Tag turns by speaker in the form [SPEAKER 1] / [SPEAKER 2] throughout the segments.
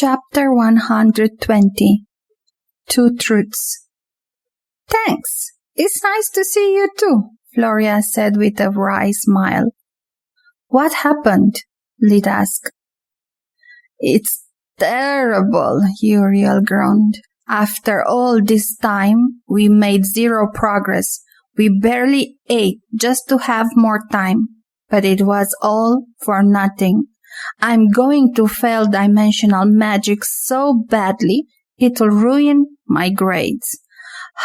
[SPEAKER 1] Chapter 120 Two Truths. "Thanks. It's nice to see you too," Floria said with a wry smile. "What happened?" Lid asked. "It's terrible," Uriel groaned. "After all this time, we made zero progress. We barely ate just to have more time. But it was all for nothing. I'm going to fail dimensional magic so badly it'll ruin my grades.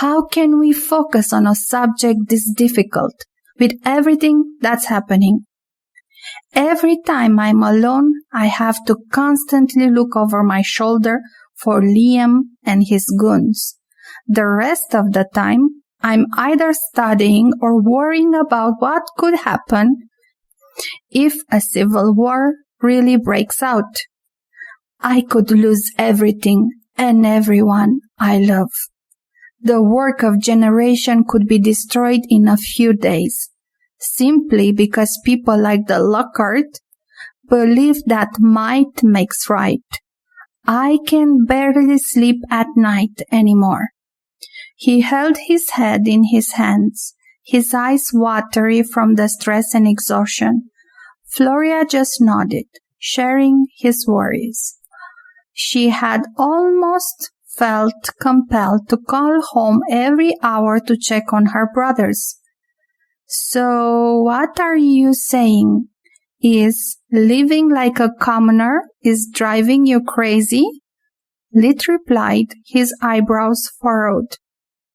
[SPEAKER 1] How can we focus on a subject this difficult with everything that's happening? Every time I'm alone, I have to constantly look over my shoulder for Liam and his goons. The rest of the time, I'm either studying or worrying about what could happen if a civil war really breaks out. I could lose everything and everyone I love. The work of generation could be destroyed in a few days, simply because people like the Lockhart believe that might makes right. I can barely sleep at night anymore." He held his head in his hands, his eyes watery from the stress and exhaustion. Floria just nodded, sharing his worries. She had almost felt compelled to call home every hour to check on her brothers. "So what are you saying? Is living like a commoner is driving you crazy?" Lit replied, his eyebrows furrowed.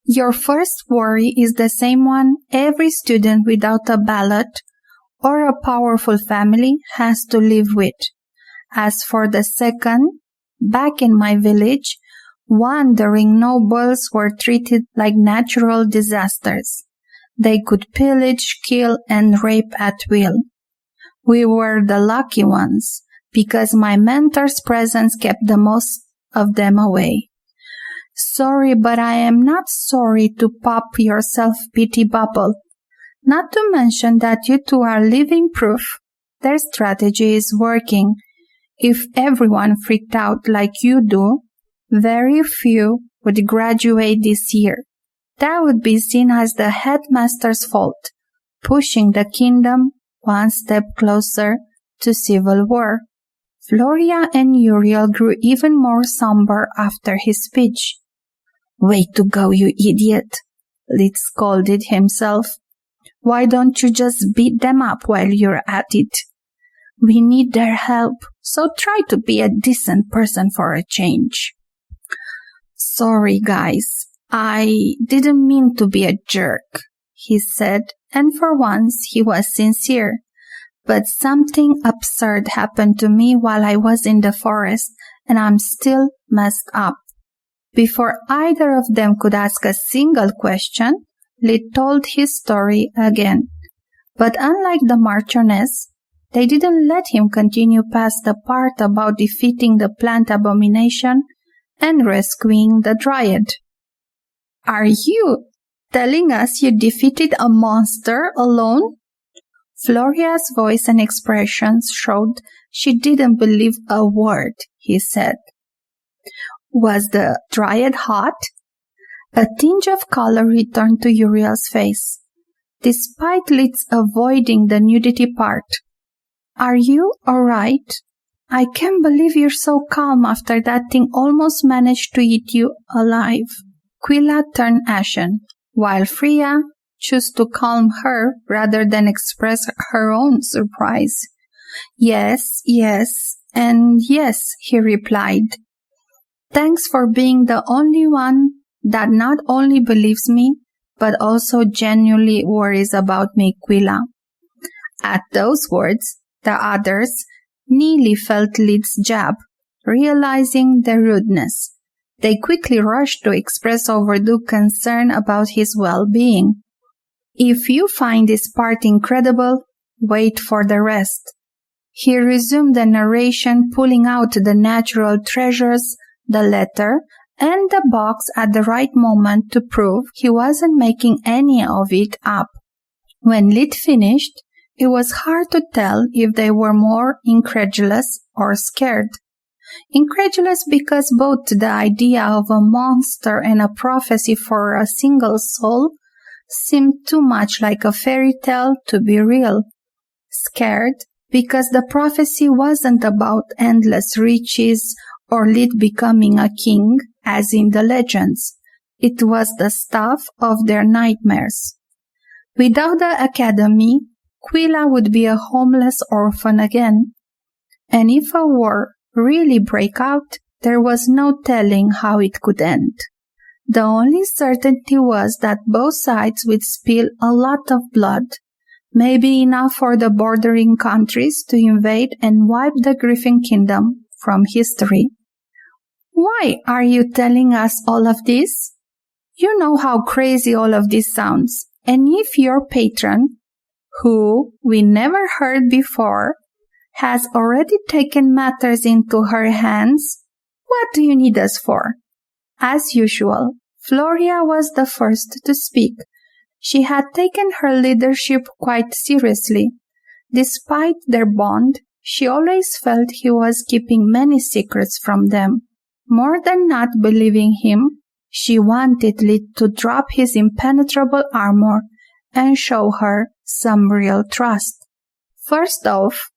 [SPEAKER 1] "Your first worry is the same one every student without a ballot or a powerful family has to live with. As for the second, back in my village, wandering nobles were treated like natural disasters. They could pillage, kill, and rape at will. We were the lucky ones, because my mentor's presence kept the most of them away. Sorry, but I am not sorry to pop your self-pity bubble. Not to mention that you two are living proof their strategy is working. If everyone freaked out like you do, very few would graduate this year. That would be seen as the headmaster's fault, pushing the kingdom one step closer to civil war." Floria and Uriel grew even more somber after his speech. "Way to go, you idiot," Lid scolded himself. "Why don't you just beat them up while you're at it? We need their help, so try to be a decent person for a change." "Sorry, guys. I didn't mean to be a jerk," he said, and for once he was sincere. "But something absurd happened to me while I was in the forest, and I'm still messed up." Before either of them could ask a single question, Lid told his story again. But unlike the Marchioness, they didn't let him continue past the part about defeating the plant abomination and rescuing the Dryad. "Are you telling us you defeated a monster alone?" Floria's voice and expressions showed she didn't believe a word he said. "Was the Dryad hot?" A tinge of color returned to Uriel's face, despite Lid's avoiding the nudity part. "Are you all right? I can't believe you're so calm after that thing almost managed to eat you alive." Quilla turned ashen, while Freya chose to calm her rather than express her own surprise. Yes, and yes," he replied. "Thanks for being the only one that not only believes me, but also genuinely worries about me, Quilla." At those words, the others nearly felt Lid's jab, realizing their rudeness. They quickly rushed to express overdue concern about his well-being. "If you find this part incredible, wait for the rest." He resumed the narration, pulling out the natural treasures, the letter, and the box at the right moment to prove he wasn't making any of it up. When Lid finished, it was hard to tell if they were more incredulous or scared. incredulous because both the idea of a monster and a prophecy for a single soul seemed too much like a fairy tale to be real. Scared because the prophecy wasn't about endless riches or Lid becoming a king, as in the legends. It was the stuff of their nightmares. Without the academy, Quilla would be a homeless orphan again. And if a war really break out, there was no telling how it could end. The only certainty was that both sides would spill a lot of blood, maybe enough for the bordering countries to invade and wipe the Griffon kingdom from history. Why are you telling us all of this? You know how crazy all of this sounds, and if your patron, who we never heard before, has already taken matters into her hands, what do you need us for? As usual, Floria was the first to speak. She had taken her leadership quite seriously. Despite their bond, she always felt he was keeping many secrets from them. More than not believing him, she wanted Lid to drop his impenetrable armor and show her some real trust. First off,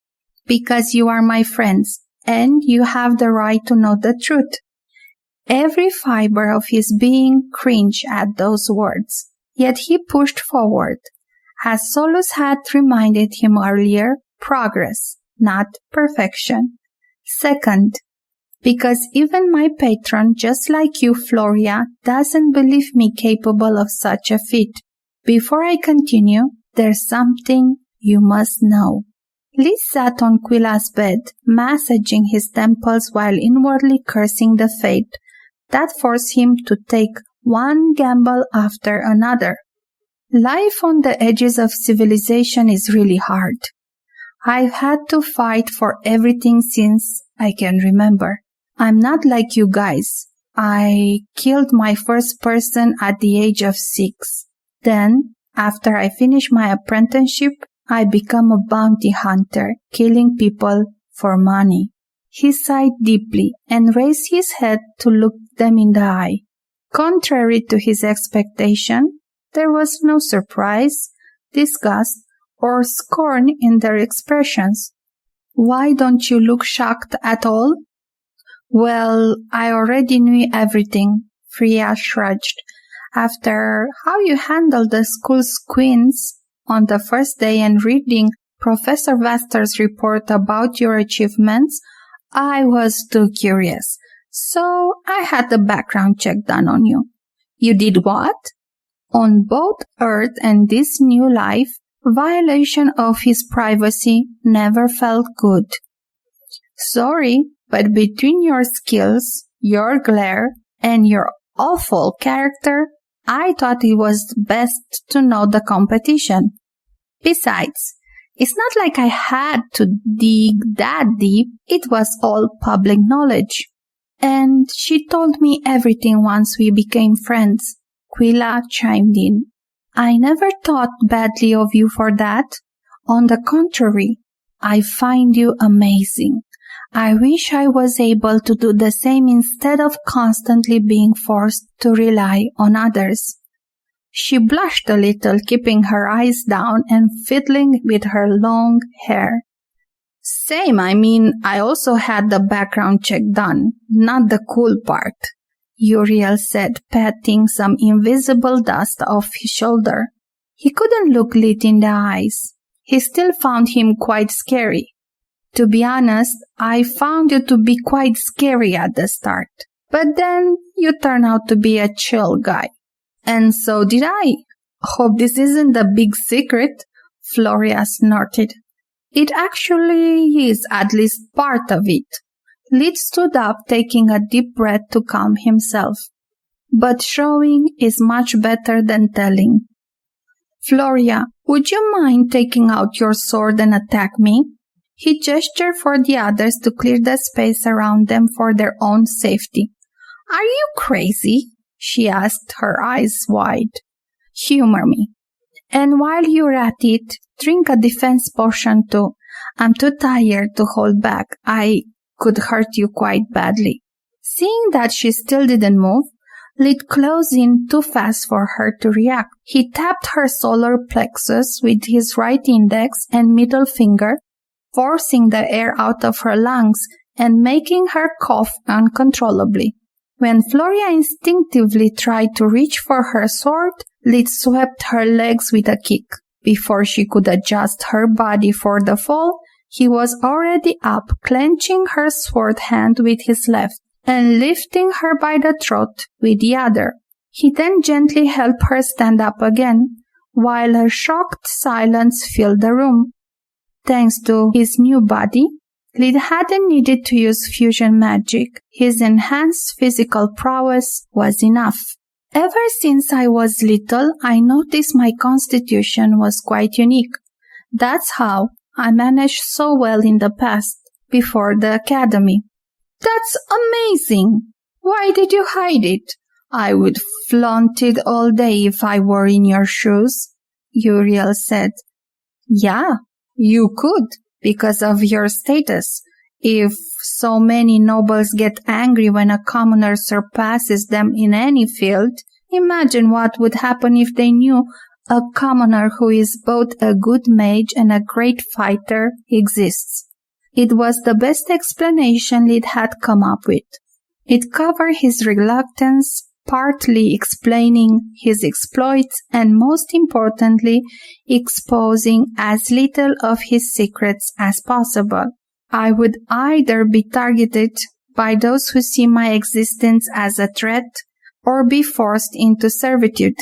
[SPEAKER 1] because you are my friends, and you have the right to know the truth. Every fiber of his being cringed at those words, yet he pushed forward. As Solus had reminded him earlier, progress, not perfection. Second, because even my patron, just like you, Floria, doesn't believe me capable of such a feat. Before I continue, there's something you must know. Lee sat on Quilla's bed, massaging his temples while inwardly cursing the fate that forced him to take one gamble after another. Life on the edges of civilization is really hard. I've had to fight for everything since I can remember. I'm not like you guys. I killed my first person at the age of 6. Then, after I finished my apprenticeship, I became a bounty hunter, killing people for money. He sighed deeply and raised his head to look them in the eye. Contrary to his expectation, there was no surprise, disgust, or scorn in their expressions. Why don't you look shocked at all? Well, I already knew everything, Freya shrugged. After how you handled the school's queens on the first day and reading Professor Vaster's report about your achievements, I was too curious. So I had the background check done on you. You did what? On both Earth and this new life, violation of his privacy never felt good. Sorry, but between your skills, your glare, and your awful character, I thought it was best to know the competition. Besides, it's not like I had to dig that deep. It was all public knowledge. And she told me everything once we became friends. Quilla chimed in. I never thought badly of you for that. On the contrary, I find you amazing. I wish I was able to do the same instead of constantly being forced to rely on others. She blushed a little, keeping her eyes down and fiddling with her long hair. Same, I also had the background check done, not the cool part, Uriel said, patting some invisible dust off his shoulder. He couldn't look Lit in the eyes. He still found him quite scary. To be honest, I found you to be quite scary at the start. But then you turned out to be a chill guy. And so did I. Hope this isn't a big secret, Floria snorted. It actually is at least part of it. Lit stood up, taking a deep breath to calm himself. But showing is much better than telling. Floria, would you mind taking out your sword and attack me? He gestured for the others to clear the space around them for their own safety. Are you crazy? She asked, her eyes wide. Humor me. And while you're at it, drink a defense potion too. I'm too tired to hold back. I could hurt you quite badly. Seeing that she still didn't move, Lid closed in too fast for her to react. He tapped her solar plexus with his right index and middle finger, forcing the air out of her lungs and making her cough uncontrollably. When Floria instinctively tried to reach for her sword, Lid swept her legs with a kick. Before she could adjust her body for the fall, he was already up, clenching her sword hand with his left and lifting her by the throat with the other. He then gently helped her stand up again, while a shocked silence filled the room. Thanks to his new body, Lid hadn't needed to use fusion magic. His enhanced physical prowess was enough. Ever since I was little, I noticed my constitution was quite unique. That's how I managed so well in the past, before the academy. That's amazing! Why did you hide it? I would flaunt it all day if I were in your shoes, Uriel said. Yeah, you could, because of your status. If so many nobles get angry when a commoner surpasses them in any field, imagine what would happen if they knew a commoner who is both a good mage and a great fighter exists. It was the best explanation Lid had come up with. It covered his reluctance, partly explaining his exploits, and most importantly, exposing as little of his secrets as possible. I would either be targeted by those who see my existence as a threat or be forced into servitude.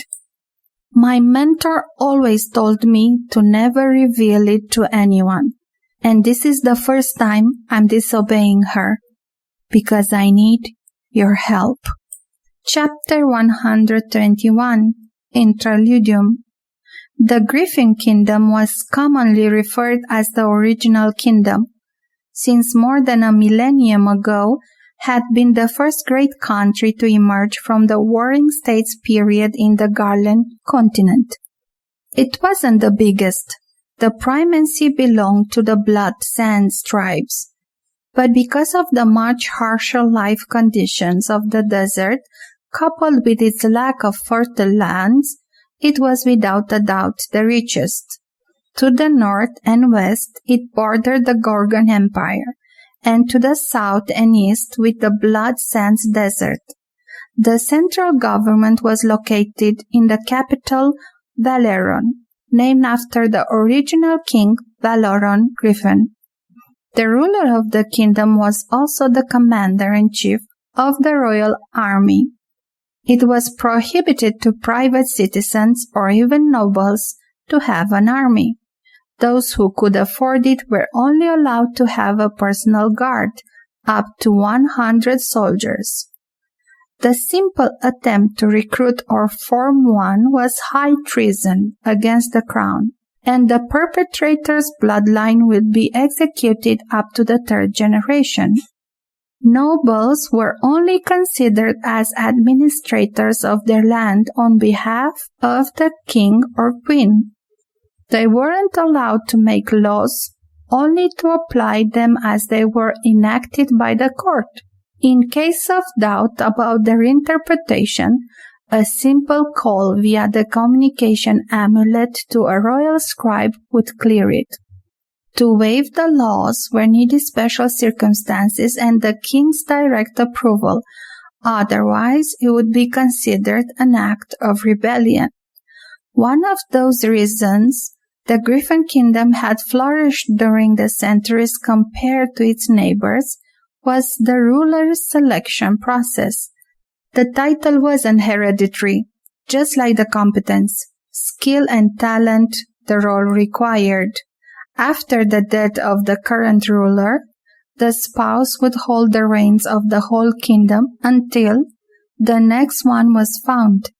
[SPEAKER 1] My mentor always told me to never reveal it to anyone, and this is the first time I'm disobeying her, because I need your help. Chapter 121, Interludium. The Griffin Kingdom was commonly referred as the original kingdom, since more than a millennium ago had been the first great country to emerge from the Warring States period in the Garland continent. It wasn't the biggest. The primacy belonged to the Blood Sands tribes. But because of the much harsher life conditions of the desert, coupled with its lack of fertile lands, it was without a doubt the richest. To the north and west, it bordered the Gorgon Empire, and to the south and east with the Blood Sands Desert. The central government was located in the capital, Valeron, named after the original king, Valoron Griffon. The ruler of the kingdom was also the commander-in-chief of the royal army. It was prohibited to private citizens or even nobles to have an army. Those who could afford it were only allowed to have a personal guard, up to 100 soldiers. The simple attempt to recruit or form one was high treason against the crown, and the perpetrator's bloodline would be executed up to the third generation. Nobles were only considered as administrators of their land on behalf of the king or queen. They weren't allowed to make laws, only to apply them as they were enacted by the court. In case of doubt about their interpretation, a simple call via the communication amulet to a royal scribe would clear it. To waive the laws were needed special circumstances and the king's direct approval, otherwise it would be considered an act of rebellion. One of those reasons the Griffin Kingdom had flourished during the centuries compared to its neighbors was the ruler's selection process. The title wasn't hereditary, just like the competence, skill and talent the role required. After the death of the current ruler, the spouse would hold the reins of the whole kingdom until the next one was found.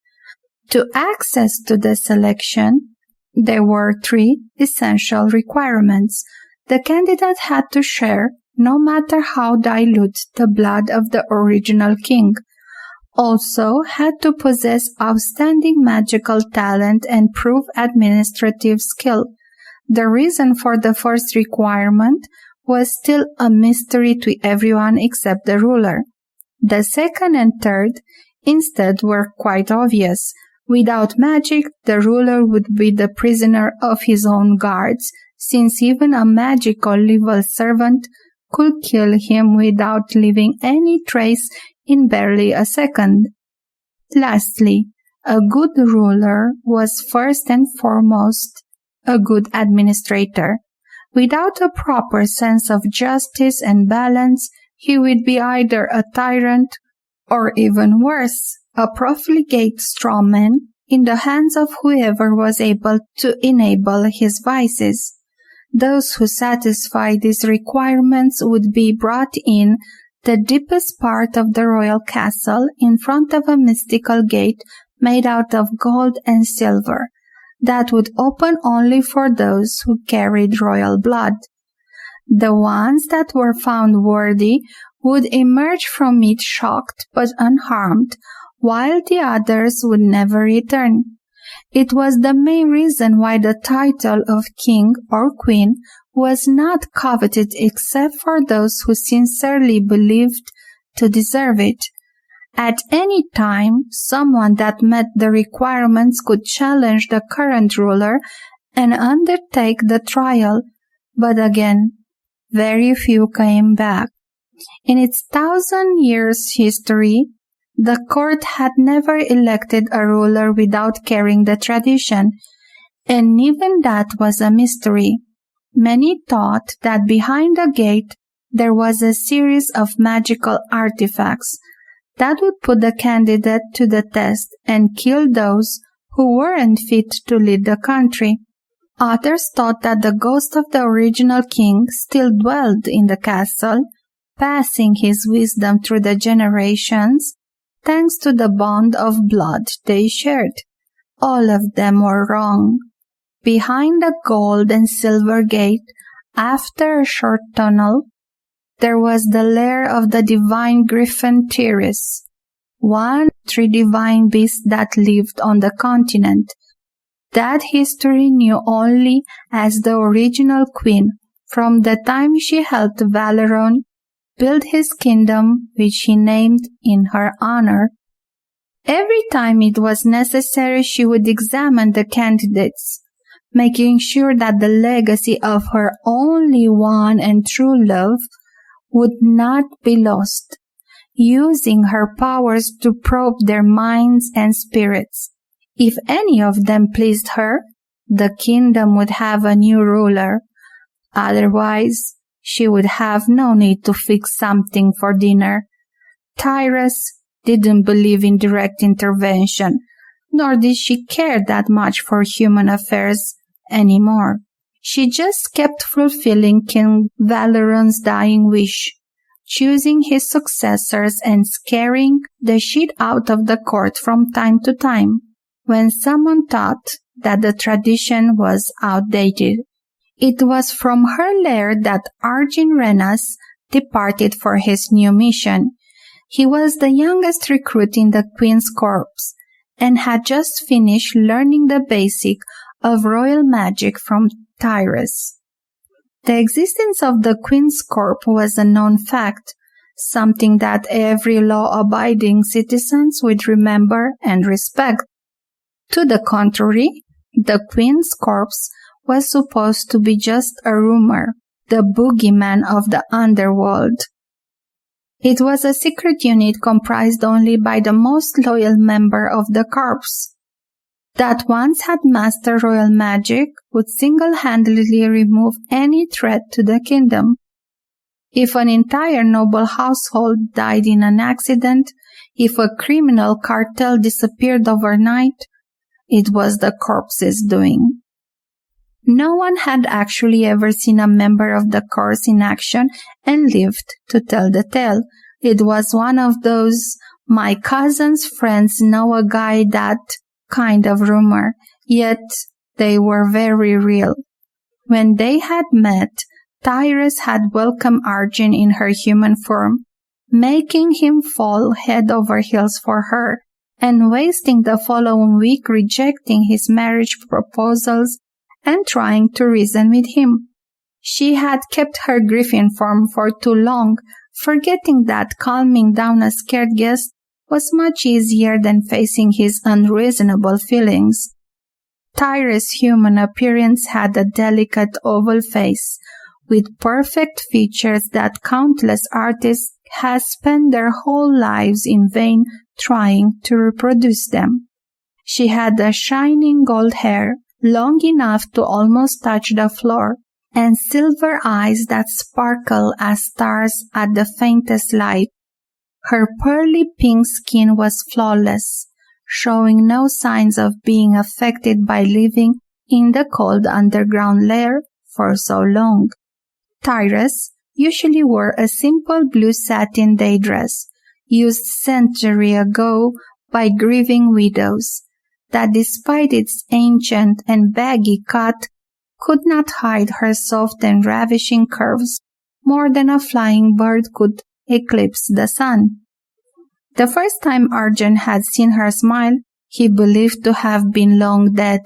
[SPEAKER 1] To access to the selection, there were 3 essential requirements. The candidate had to share, no matter how dilute, the blood of the original king. Also had to possess outstanding magical talent and prove administrative skill. The reason for the first requirement was still a mystery to everyone except the ruler. The second and third, instead, were quite obvious. Without magic, the ruler would be the prisoner of his own guards, since even a magical level servant could kill him without leaving any trace in barely a second. Lastly, a good ruler was first and foremost a good administrator. Without a proper sense of justice and balance, he would be either a tyrant or, even worse, a profligate strawman in the hands of whoever was able to enable his vices. Those who satisfied these requirements would be brought in the deepest part of the royal castle in front of a mystical gate made out of gold and silver that would open only for those who carried royal blood. The ones that were found worthy would emerge from it shocked but unharmed, while the others would never return. It was the main reason why the title of king or queen was not coveted except for those who sincerely believed to deserve it. At any time, someone that met the requirements could challenge the current ruler and undertake the trial, but again, very few came back. In its 1,000 years history, the court had never elected a ruler without carrying the tradition, and even that was a mystery. Many thought that behind the gate there was a series of magical artifacts that would put the candidate to the test and kill those who weren't fit to lead the country. Others thought that the ghost of the original king still dwelled in the castle, passing his wisdom through the generations, thanks to the bond of blood they shared. All of them were wrong. Behind the gold and silver gate, after a short tunnel, there was the lair of the divine Griffon, treacherous, one of 3 divine beasts that lived on the continent, that history knew only as the original queen, from the time she helped Valeron build his kingdom, which he named in her honor. Every time it was necessary, she would examine the candidates, making sure that the legacy of her only one and true love would not be lost, using her powers to probe their minds and spirits. If any of them pleased her, the kingdom would have a new ruler. Otherwise, she would have no need to fix something for dinner. Treacherous didn't believe in direct intervention, nor did she care that much for human affairs anymore. She just kept fulfilling King Valeron's dying wish, choosing his successors and scaring the shit out of the court from time to time, when someone thought that the tradition was outdated. It was from her lair that Argin Renas departed for his new mission. He was the youngest recruit in the Queen's Corps and had just finished learning the basic of royal magic from treacherous. The existence of the Queen's Corps was a known fact, something that every law-abiding citizen would remember and respect. To the contrary, the Queen's Corps was supposed to be just a rumor, the boogeyman of the underworld. It was a secret unit comprised only by the most loyal member of the corps, that once had mastered royal magic would single-handedly remove any threat to the kingdom. If an entire noble household died in an accident, if a criminal cartel disappeared overnight, it was the corpse's doing. No one had actually ever seen a member of the corps in action and lived to tell the tale. It was one of those "my cousin's friends know a guy that" kind of rumor, yet they were very real. When they had met, treacherous had welcomed Argin in her human form, making him fall head over heels for her, and wasting the following week rejecting his marriage proposals and trying to reason with him. She had kept her Griffin form for too long, forgetting that calming down a scared guest was much easier than facing his unreasonable feelings. Tyra's human appearance had a delicate oval face, with perfect features that countless artists had spent their whole lives in vain trying to reproduce them. She had a shining gold hair, long enough to almost touch the floor, and silver eyes that sparkle as stars at the faintest light. Her pearly pink skin was flawless, showing no signs of being affected by living in the cold underground lair for so long. Tyrus usually wore a simple blue satin day dress, used century ago by grieving widows, that despite its ancient and baggy cut, could not hide her soft and ravishing curves more than a flying bird could eclipse the sun. The first time Arjun had seen her smile, he believed to have been long dead,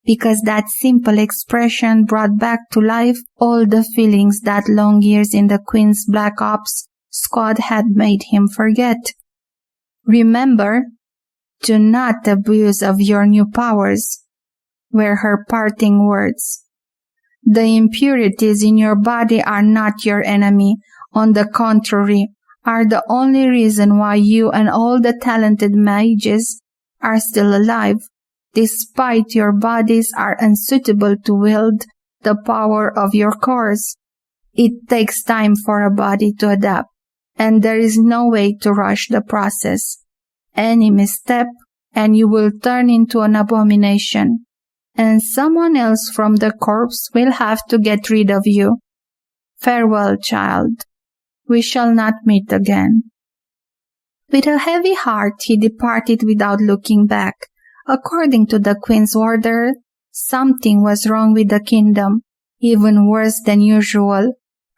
[SPEAKER 1] because that simple expression brought back to life all the feelings that long years in the Queen's Black Ops squad had made him forget. "Remember, do not abuse of your new powers," were her parting words. "The impurities in your body are not your enemy. On the contrary, are the only reason why you and all the talented mages are still alive, despite your bodies are unsuitable to wield the power of your cores. It takes time for a body to adapt, and there is no way to rush the process. Any misstep, and you will turn into an abomination, and someone else from the corpse will have to get rid of you. Farewell, child. We shall not meet again." With a heavy heart he departed without looking back. According to the Queen's order, something was wrong with the kingdom, even worse than usual,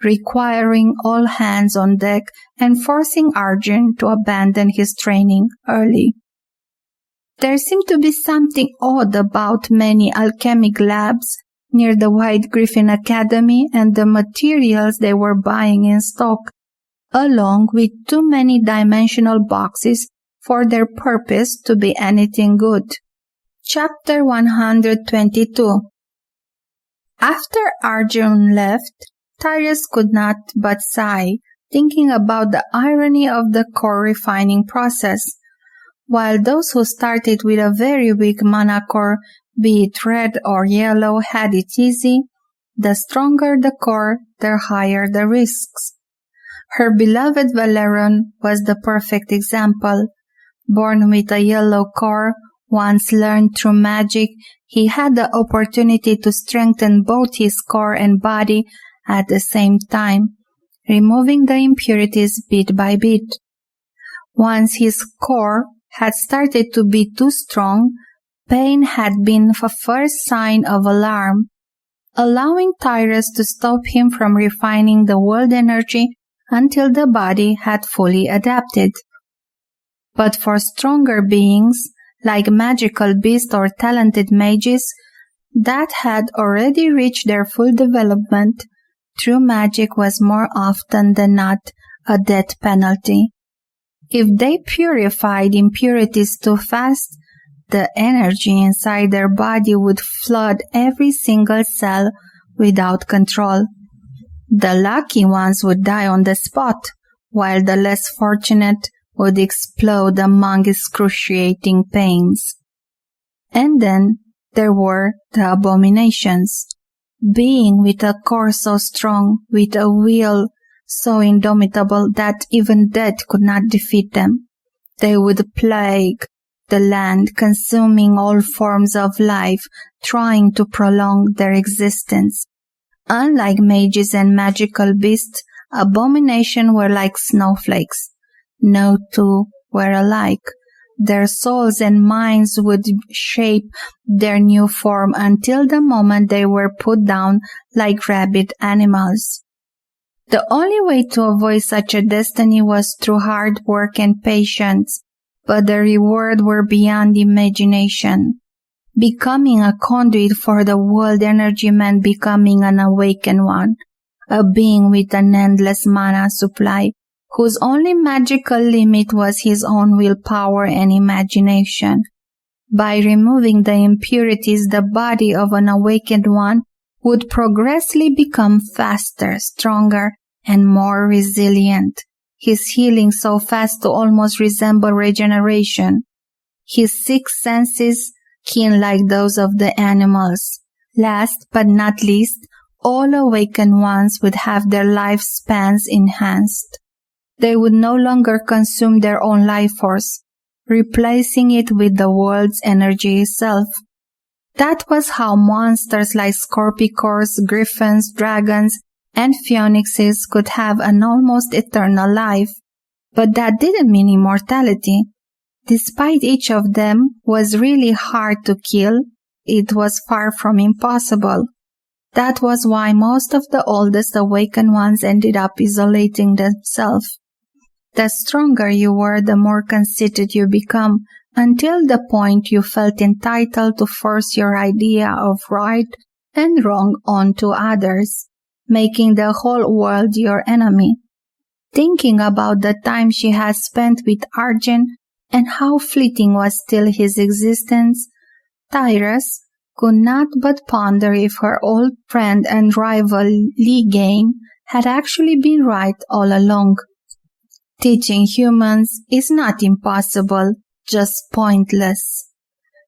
[SPEAKER 1] requiring all hands on deck and forcing Arjun to abandon his training early. There seemed to be something odd about many alchemic labs near the White Griffin Academy and the materials they were buying in stock, along with too many dimensional boxes for their purpose to be anything good. Chapter 122. After Arjun left, Tyrus could not but sigh, thinking about the irony of the core refining process. While those who started with a very weak manacore, be it red or yellow, had it easy, the stronger the core, the higher the risks. Her beloved Valeron was the perfect example. Born with a yellow core, once learned through magic, he had the opportunity to strengthen both his core and body at the same time, removing the impurities bit by bit. Once his core had started to be too strong, pain had been the first sign of alarm, allowing Tyrus to stop him from refining the world energy until the body had fully adapted. But for stronger beings, like magical beasts or talented mages, that had already reached their full development, true magic was more often than not a death penalty. If they purified impurities too fast, the energy inside their body would flood every single cell without control. The lucky ones would die on the spot, while the less fortunate would explode among excruciating pains. And then there were the abominations. Being with a core so strong, with a will so indomitable that even death could not defeat them, they would plague the land, consuming all forms of life, trying to prolong their existence. Unlike mages and magical beasts, abominations were like snowflakes. No two were alike. Their souls and minds would shape their new form until the moment they were put down like rabid animals. The only way to avoid such a destiny was through hard work and patience, but the reward were beyond imagination. Becoming a conduit for the world energy meant becoming an awakened one, a being with an endless mana supply, whose only magical limit was his own willpower and imagination. By removing the impurities, the body of an awakened one would progressively become faster, stronger, and more resilient, his healing so fast to almost resemble regeneration, his sixth senses keen like those of the animals. Last but not least, all awakened ones would have their lifespans enhanced. They would no longer consume their own life force, replacing it with the world's energy itself. That was how monsters like scorpicors, griffons, dragons, and phoenixes could have an almost eternal life. But that didn't mean immortality. Despite each of them was really hard to kill, it was far from impossible. That was why most of the oldest awakened ones ended up isolating themselves. The stronger you were, the more conceited you become, until the point you felt entitled to force your idea of right and wrong onto others, making the whole world your enemy. Thinking about the time she had spent with Arjun and how fleeting was still his existence, Tyrus could not but ponder if her old friend and rival Ligain had actually been right all along. Teaching humans is not impossible, just pointless.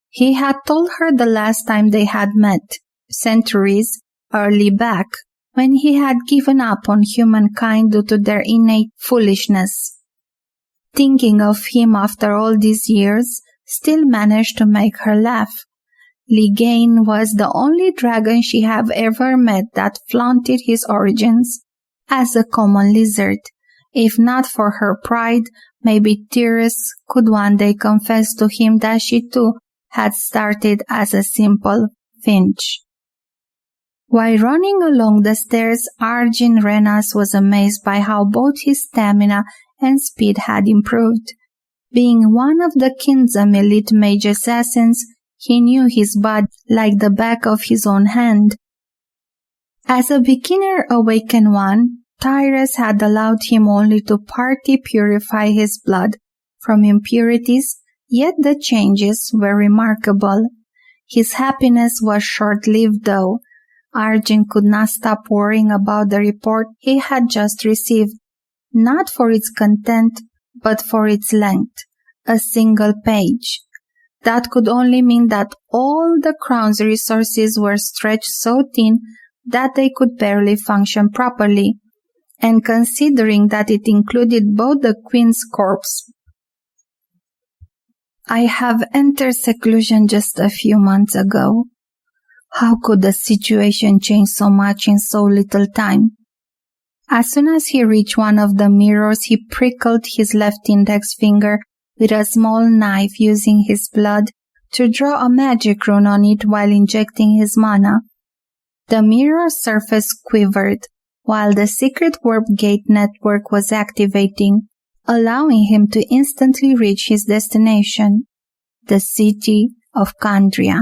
[SPEAKER 1] He had told her the last time they had met, centuries early back, when he had given up on humankind due to their innate foolishness. Thinking of him after all these years still managed to make her laugh. Ligain was the only dragon she had ever met that flaunted his origins as a common lizard. If not for her pride, maybe Tyrus could one day confess to him that she too had started as a simple finch. While running along the stairs, Arjun Renas was amazed by how both his stamina and speed had improved. Being one of the kingdom's elite mage assassins, he knew his body like the back of his own hand. As a beginner awakened one, Tyrus had allowed him only to partly purify his blood from impurities, yet the changes were remarkable. His happiness was short-lived though. Arjun could not stop worrying about the report he had just received, not for its content, but for its length, a single page. That could only mean that all the crown's resources were stretched so thin that they could barely function properly. And considering that it included both the queen's corpse. I have entered seclusion just a few months ago. How could the situation change so much in so little time? As soon as he reached one of the mirrors, he prickled his left index finger with a small knife, using his blood to draw a magic rune on it while injecting his mana. The mirror's surface quivered, while the secret warp gate network was activating, allowing him to instantly reach his destination, the city of Kandria.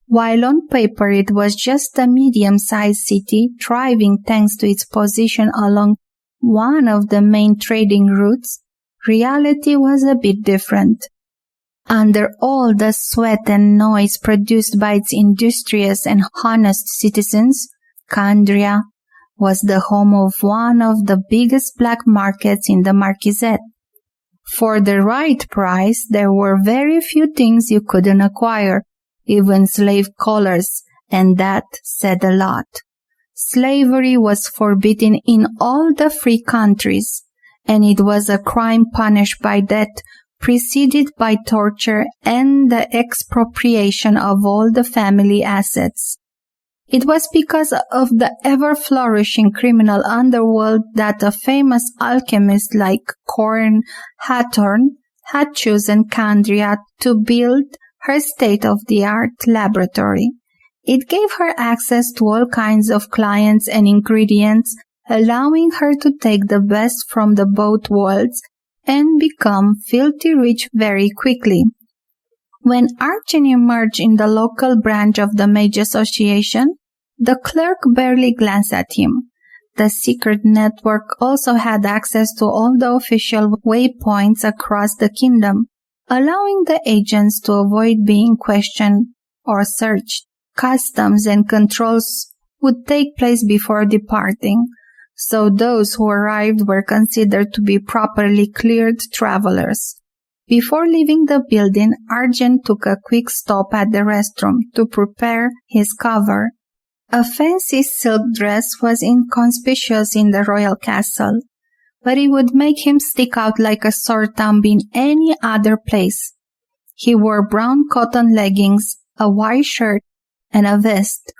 [SPEAKER 1] While on paper it was just a medium-sized city, thriving thanks to its position along one of the main trading routes, reality was a bit different. Under all the sweat and noise produced by its industrious and honest citizens, Kandria was the home of one of the biggest black markets in the Marquisate. For the right price, there were very few things you couldn't acquire, even slave collars, and that said a lot. Slavery was forbidden in all the free countries, and it was a crime punished by death, preceded by torture and the expropriation of all the family assets. It was because of the ever-flourishing criminal underworld that a famous alchemist like Corn Hathorn had chosen Kandria to build her state-of-the-art laboratory. It gave her access to all kinds of clients and ingredients, allowing her to take the best from the both worlds and become filthy rich very quickly. When Arjun emerged in the local branch of the Mage Association, the clerk barely glanced at him. The secret network also had access to all the official waypoints across the kingdom, allowing the agents to avoid being questioned or searched. Customs and controls would take place before departing, so those who arrived were considered to be properly cleared travelers. Before leaving the building, Arjun took a quick stop at the restroom to prepare his cover. A fancy silk dress was inconspicuous in the royal castle, but it would make him stick out like a sore thumb in any other place. He wore brown cotton leggings, a white shirt, and a vest.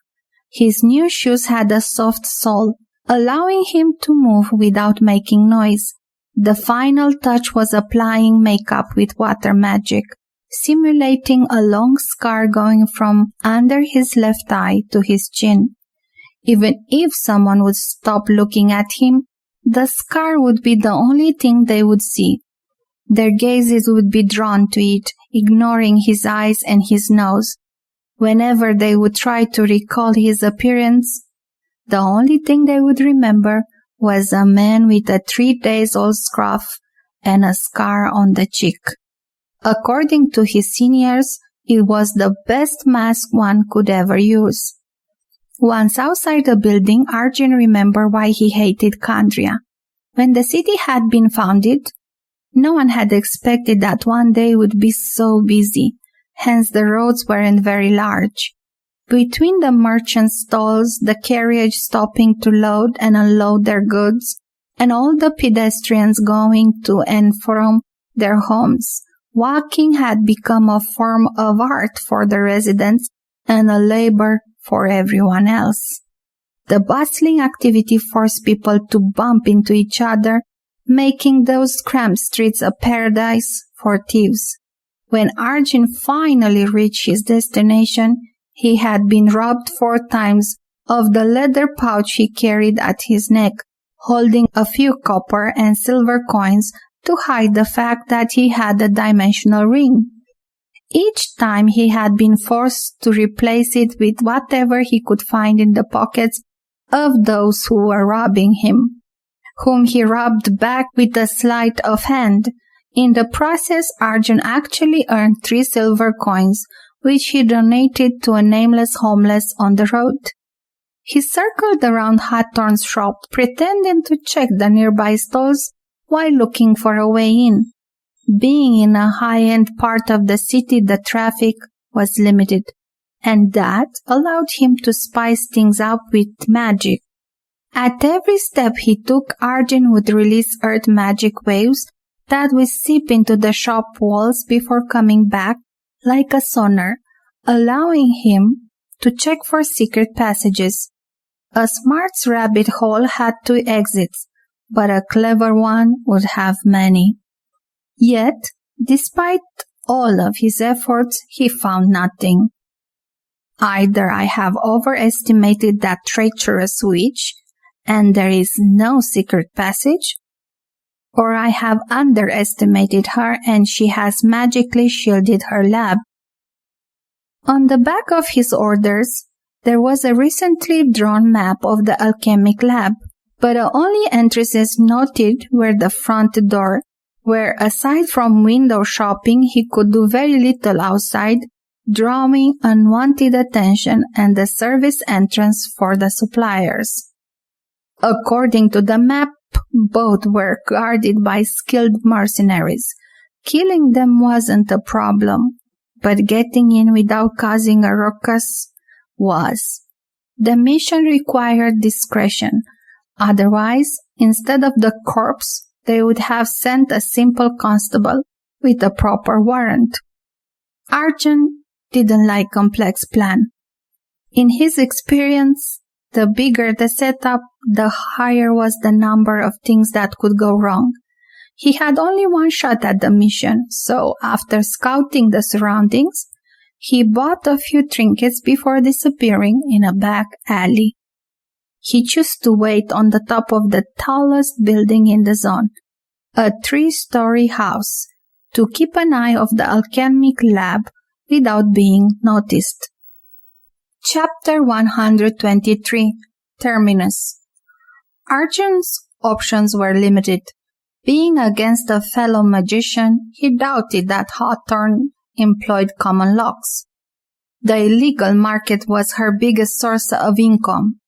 [SPEAKER 1] His new shoes had a soft sole, allowing him to move without making noise. The final touch was applying makeup with water magic, simulating a long scar going from under his left eye to his chin. Even if someone would stop looking at him, the scar would be the only thing they would see. Their gazes would be drawn to it, ignoring his eyes and his nose. Whenever they would try to recall his appearance, the only thing they would remember was a man with a 3-days-old scruff and a scar on the cheek. According to his seniors, it was the best mask one could ever use. Once outside the building, Arjun remembered why he hated Kandria. When the city had been founded, no one had expected that one day would be so busy. Hence the roads weren't very large. Between the merchant stalls, the carriage stopping to load and unload their goods, and all the pedestrians going to and from their homes, walking had become a form of art for the residents and a labor for everyone else. The bustling activity forced people to bump into each other, making those cramped streets a paradise for thieves. When Arjun finally reached his destination, he had been robbed 4 times of the leather pouch he carried at his neck, holding a few copper and silver coins to hide the fact that he had a dimensional ring. Each time he had been forced to replace it with whatever he could find in the pockets of those who were robbing him, whom he robbed back with a sleight of hand. In the process, Arjun actually earned 3 silver coins, which he donated to a nameless homeless on the road. He circled around Hawthorne's shop, pretending to check the nearby stalls while looking for a way in. Being in a high-end part of the city, the traffic was limited, and that allowed him to spice things up with magic. At every step he took, Arjun would release earth magic waves that would seep into the shop walls before coming back like a sonar, allowing him to check for secret passages. A smart rabbit hole had 2 exits, but a clever one would have many. Yet, despite all of his efforts, he found nothing. Either I have overestimated that treacherous witch, and there is no secret passage, or I have underestimated her and she has magically shielded her lab. On the back of his orders, there was a recently drawn map of the alchemic lab, but the only entrances noted were the front door, where aside from window shopping he could do very little outside, drawing unwanted attention, and the service entrance for the suppliers. According to the map, both were guarded by skilled mercenaries. Killing them wasn't a problem, but getting in without causing a ruckus was. The mission required discretion. Otherwise, instead of the corpse, they would have sent a simple constable with a proper warrant. Arjun didn't like complex plan. In his experience, the bigger the setup, the higher was the number of things that could go wrong. He had only one shot at the mission, so after scouting the surroundings, he bought a few trinkets before disappearing in a back alley. He chose to wait on the top of the tallest building in the zone, a 3-story house, to keep an eye on the alchemic lab without being noticed. Chapter 123 Terminus. Arjun's options were limited. Being against a fellow magician, he doubted that Hawthorne employed common locks. The illegal market was her biggest source of income.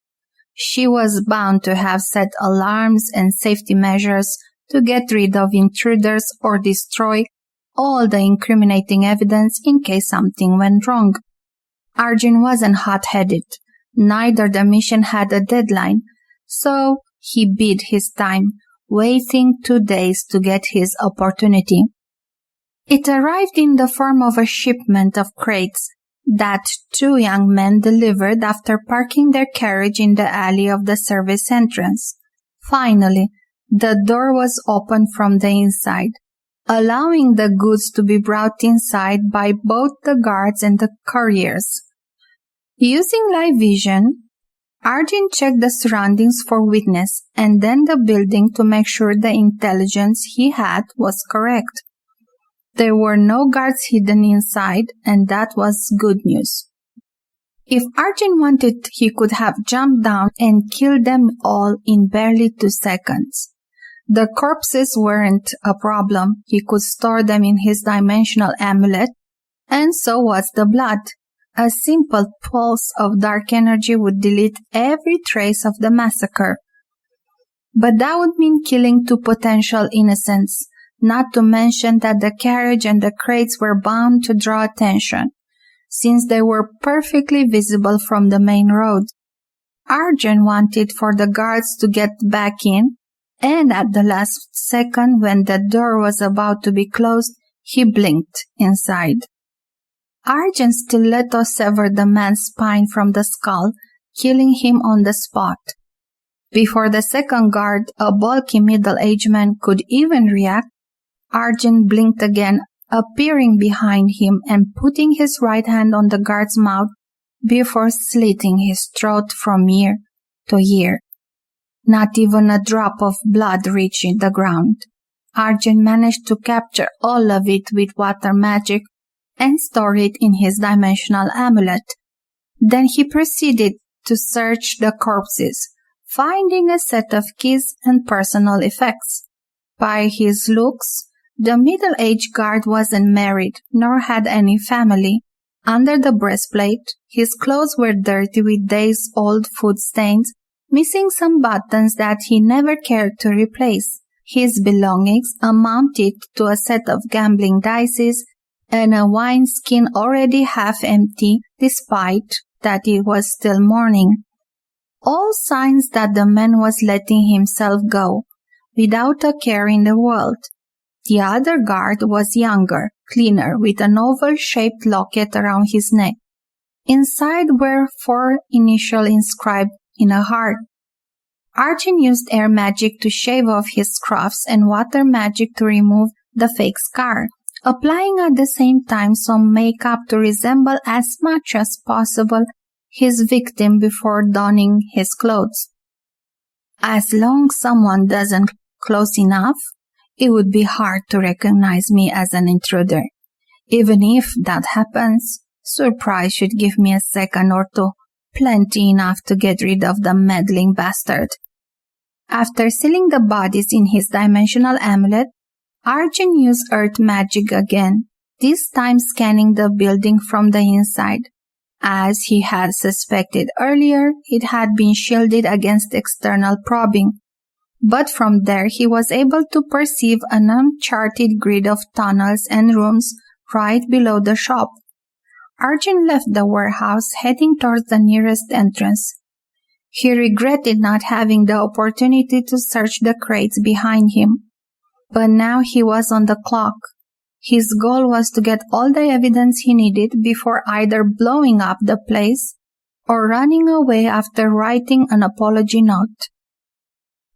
[SPEAKER 1] She was bound to have set alarms and safety measures to get rid of intruders or destroy all the incriminating evidence in case something went wrong. Arjun wasn't hot-headed. Neither the mission had a deadline, so he bid his time, waiting 2 days to get his opportunity. It arrived in the form of a shipment of crates that 2 young men delivered after parking their carriage in the alley of the service entrance. Finally, the door was opened from the inside, allowing the goods to be brought inside by both the guards and the couriers. Using live vision, Arjun checked the surroundings for witness and then the building to make sure the intelligence he had was correct. There were no guards hidden inside, and that was good news. If Arjun wanted, he could have jumped down and killed them all in barely 2 seconds. The corpses weren't a problem. He could store them in his dimensional amulet, and so was the blood. A simple pulse of dark energy would delete every trace of the massacre. But that would mean killing 2 potential innocents, not to mention that the carriage and the crates were bound to draw attention, since they were perfectly visible from the main road. Arjun wanted for the guards to get back in, and at the last second when the door was about to be closed, he blinked inside. Arjun's stiletto severed the man's spine from the skull, killing him on the spot. Before the second guard, a bulky middle-aged man, could even react, Arjun blinked again, appearing behind him and putting his right hand on the guard's mouth before slitting his throat from ear to ear. Not even a drop of blood reached the ground. Arjun managed to capture all of it with water magic and store it in his dimensional amulet. Then he proceeded to search the corpses, finding a set of keys and personal effects. By his looks, the middle-aged guard wasn't married, nor had any family. Under the breastplate, his clothes were dirty with days-old food stains, missing some buttons that he never cared to replace. His belongings amounted to a set of gambling dice and a wineskin already half empty, despite that it was still morning. All signs that the man was letting himself go, without a care in the world. The other guard was younger, cleaner, with an oval-shaped locket around his neck. Inside were 4 initials inscribed in a heart. Arjun used air magic to shave off his scruffs and water magic to remove the fake scar, applying at the same time some makeup to resemble as much as possible his victim before donning his clothes. As long as someone doesn't close enough, it would be hard to recognize me as an intruder. Even if that happens, surprise should give me a second or 2, plenty enough to get rid of the meddling bastard. After sealing the bodies in his dimensional amulet, Arjun used earth magic again, this time scanning the building from the inside. As he had suspected earlier, it had been shielded against external probing. But from there he was able to perceive an uncharted grid of tunnels and rooms right below the shop. Arjun left the warehouse, heading towards the nearest entrance. He regretted not having the opportunity to search the crates behind him. But now he was on the clock. His goal was to get all the evidence he needed before either blowing up the place or running away after writing an apology note.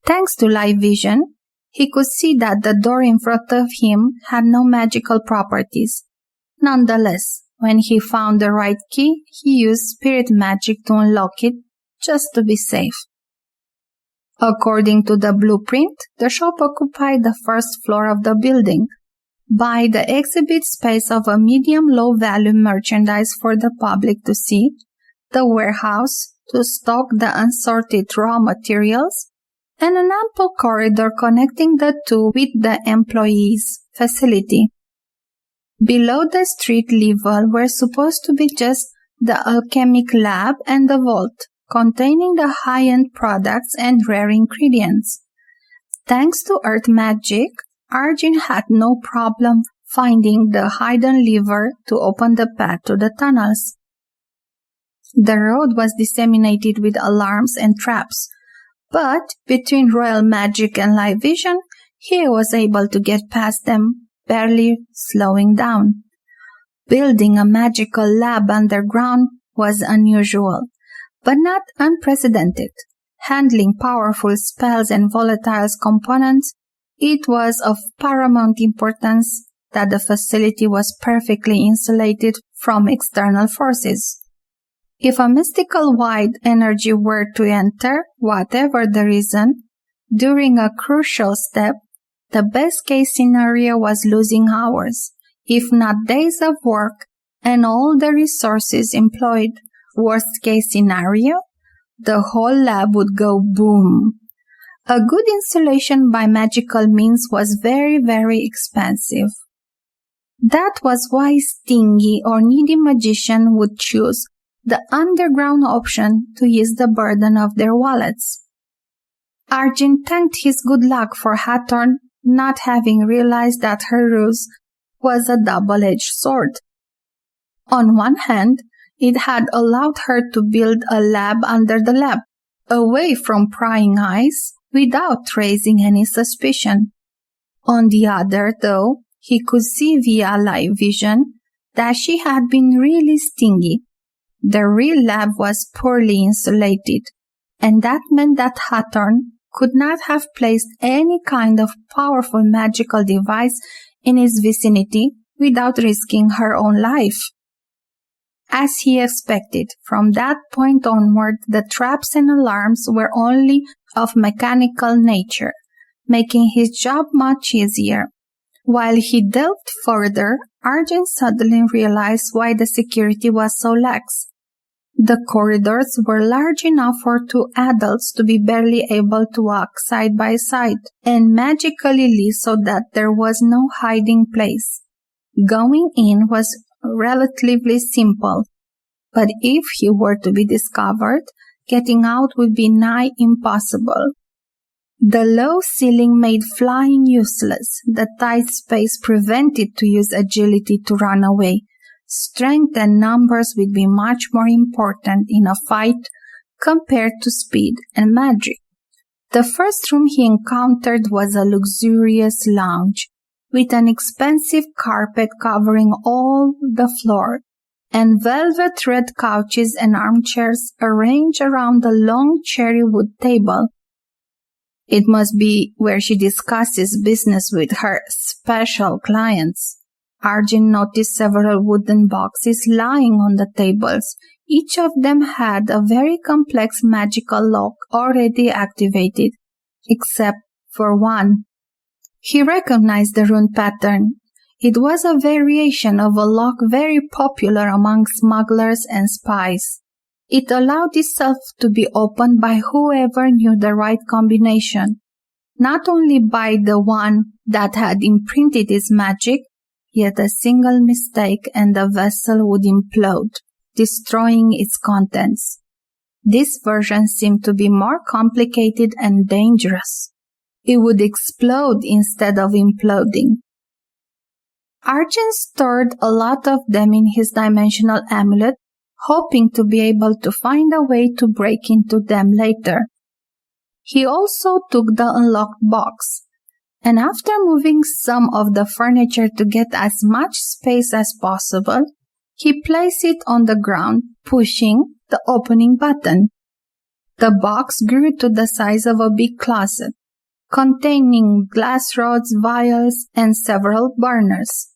[SPEAKER 1] Thanks to live vision, he could see that the door in front of him had no magical properties. Nonetheless, when he found the right key, he used spirit magic to unlock it, just to be safe. According to the blueprint, the shop occupied the first floor of the building, by the exhibit space of a medium-low value merchandise for the public to see, the warehouse to stock the unsorted raw materials, and an ample corridor connecting the two with the employees' facility. Below the street level were supposed to be just the alchemic lab and the vault, containing the high-end products and rare ingredients. Thanks to earth magic, Arjun had no problem finding the hidden lever to open the path to the tunnels. The road was disseminated with alarms and traps, but between royal magic and live vision, he was able to get past them, barely slowing down. Building a magical lab underground was unusual, but not unprecedented. Handling powerful spells and volatile components, it was of paramount importance that the facility was perfectly insulated from external forces. If a mystical white energy were to enter, whatever the reason, during a crucial step, the best-case scenario was losing hours, if not days of work, and all the resources employed. Worst-case scenario, the whole lab would go boom. A good insulation by magical means was very, very expensive. That was why stingy or needy magician would choose the underground option to ease the burden of their wallets. Arjun thanked his good luck for Hawthorne not having realized that her ruse was a double-edged sword. On one hand, it had allowed her to build a lab under the lab, away from prying eyes, without raising any suspicion. On the other, though, he could see via live vision that she had been really stingy. The real lab was poorly insulated, and that meant that Hawthorne could not have placed any kind of powerful magical device in his vicinity without risking her own life. As he expected, from that point onward the traps and alarms were only of mechanical nature, making his job much easier. While he delved further, Arjun suddenly realized why the security was so lax. The corridors were large enough for two adults to be barely able to walk side by side, and magically lit so that there was no hiding place. Going in was relatively simple, but if he were to be discovered, getting out would be nigh impossible. The low ceiling made flying useless. The tight space prevented to use agility to run away. Strength and numbers would be much more important in a fight compared to speed and magic. The first room he encountered was a luxurious lounge, with an expensive carpet covering all the floor, and velvet red couches and armchairs arranged around a long cherry wood table. It must be where she discusses business with her special clients. Arjun noticed several wooden boxes lying on the tables. Each of them had a very complex magical lock already activated, except for one. He recognized the rune pattern. It was a variation of a lock very popular among smugglers and spies. It allowed itself to be opened by whoever knew the right combination, not only by the one that had imprinted his magic, yet a single mistake and the vessel would implode, destroying its contents. This version seemed to be more complicated and dangerous. It would explode instead of imploding. Arjun stored a lot of them in his dimensional amulet, hoping to be able to find a way to break into them later. He also took the unlocked box, and after moving some of the furniture to get as much space as possible, he placed it on the ground, pushing the opening button. The box grew to the size of a big closet, containing glass rods, vials, and several burners.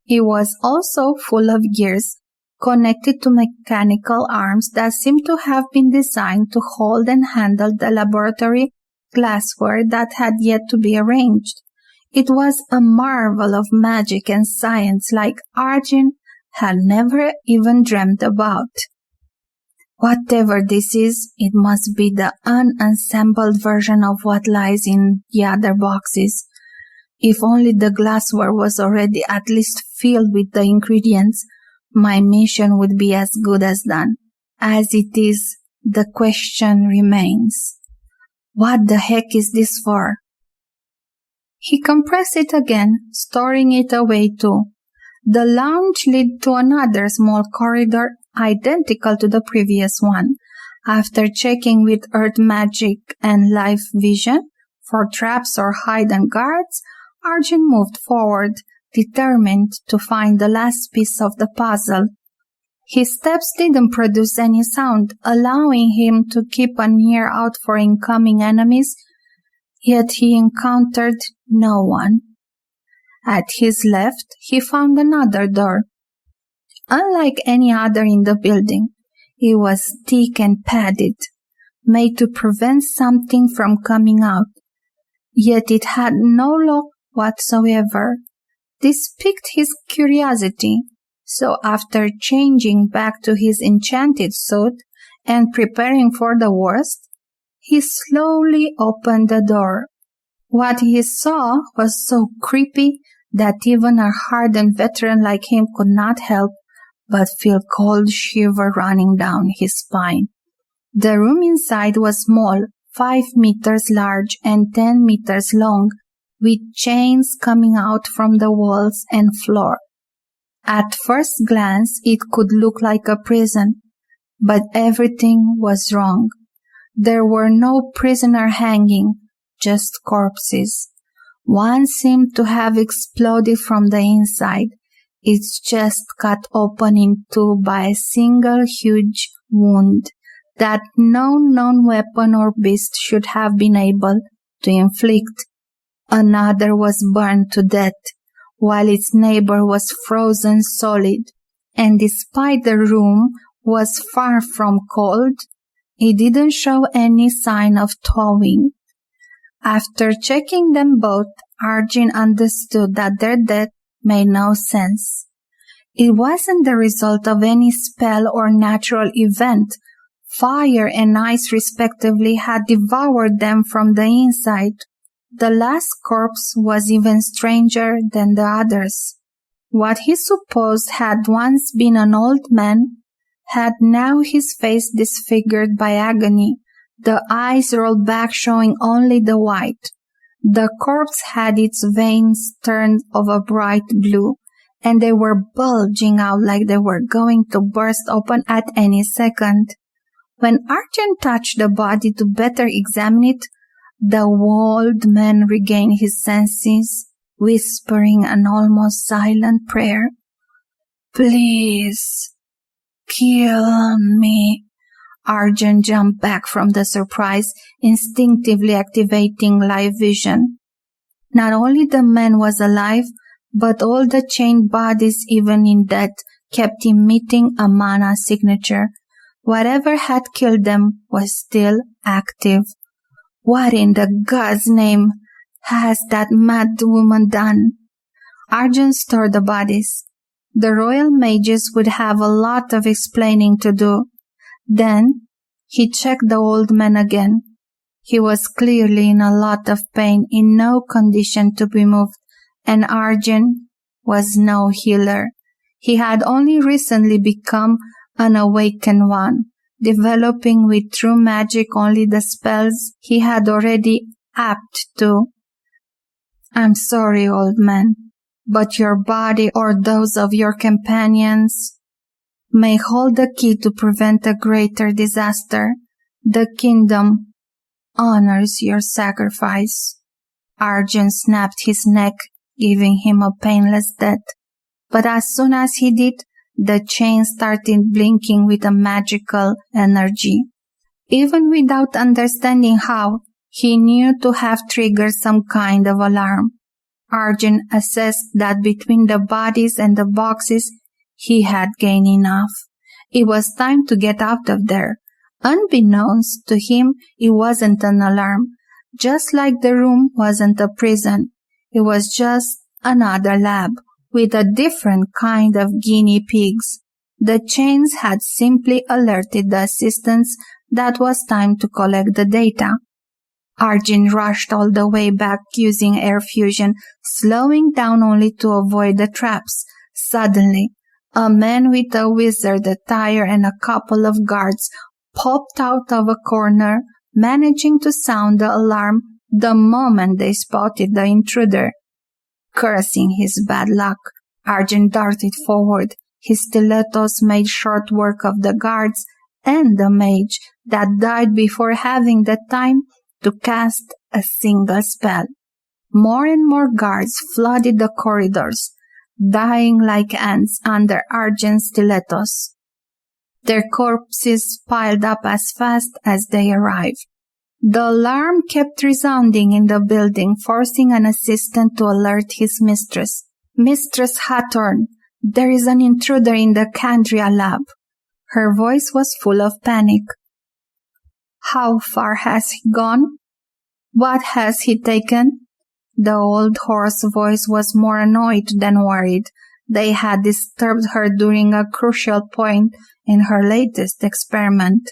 [SPEAKER 1] It was also full of gears connected to mechanical arms that seemed to have been designed to hold and handle the laboratory glassware that had yet to be arranged. It was a marvel of magic and science like Arjun had never even dreamed about. Whatever this is, it must be the unassembled version of what lies in the other boxes. If only the glassware was already at least filled with the ingredients, my mission would be as good as done. As it is, the question remains. What the heck is this for? He compressed it again, storing it away too. The lounge led to another small corridor identical to the previous one. After checking with earth magic and life vision for traps or hidden guards, Arjun moved forward, determined to find the last piece of the puzzle. His steps didn't produce any sound, allowing him to keep an ear out for incoming enemies, yet he encountered no one. At his left, he found another door. Unlike any other in the building, it was thick and padded, made to prevent something from coming out. Yet it had no lock whatsoever. This piqued his curiosity, so after changing back to his enchanted suit and preparing for the worst, he slowly opened the door. What he saw was so creepy that even a hardened veteran like him could not help but feel cold shiver running down his spine. The room inside was small, 5 meters large and 10 meters long, with chains coming out from the walls and floor. At first glance, it could look like a prison, but everything was wrong. There were no prisoner hanging, just corpses. One seemed to have exploded from the inside, its chest cut open in two by a single huge wound that no known weapon or beast should have been able to inflict. Another was burned to death, while its neighbor was frozen solid, and despite the room was far from cold, it didn't show any sign of thawing. After checking them both, Arjun understood that their death made no sense. It wasn't the result of any spell or natural event. Fire and ice respectively had devoured them from the inside. The last corpse was even stranger than the others. What he supposed had once been an old man had now his face disfigured by agony, the eyes rolled back showing only the white. The corpse had its veins turned of a bright blue, and they were bulging out like they were going to burst open at any second. When Arjun touched the body to better examine it, the old man regained his senses, whispering an almost silent prayer. "Please, kill me." Arjun jumped back from the surprise, instinctively activating live vision. Not only the man was alive, but all the chained bodies, even in death, kept emitting a mana signature. Whatever had killed them was still active. What in the God's name has that mad woman done? Arjun stored the bodies. The royal mages would have a lot of explaining to do. Then he checked the old man again. He was clearly in a lot of pain, in no condition to be moved, and Arjun was no healer. He had only recently become an awakened one, developing with true magic only the spells he had already apt to. "I'm sorry, old man, but your body or those of your companions may hold the key to prevent a greater disaster. The kingdom honors your sacrifice." Arjun snapped his neck, giving him a painless death. But as soon as he did, the chain started blinking with a magical energy. Even without understanding how, he knew to have triggered some kind of alarm. Arjun assessed that between the bodies and the boxes, he had gained enough. It was time to get out of there. Unbeknownst to him, it wasn't an alarm. Just like the room wasn't a prison. It was just another lab with a different kind of guinea pigs. The chains had simply alerted the assistants that was time to collect the data. Arjun rushed all the way back using air fusion, slowing down only to avoid the traps. Suddenly, a man with a wizard attire and a couple of guards popped out of a corner, managing to sound the alarm the moment they spotted the intruder. Cursing his bad luck, Arjun darted forward. His stilettos made short work of the guards and the mage that died before having the time to cast a single spell. More and more guards flooded the corridors, dying like ants under Arjun's stilettos. Their corpses piled up as fast as they arrived. The alarm kept resounding in the building, forcing an assistant to alert his mistress. "Mistress Hathorn, there is an intruder in the Candria lab." Her voice was full of panic. "How far has he gone? What has he taken?" The old hoarse voice was more annoyed than worried. They had disturbed her during a crucial point in her latest experiment.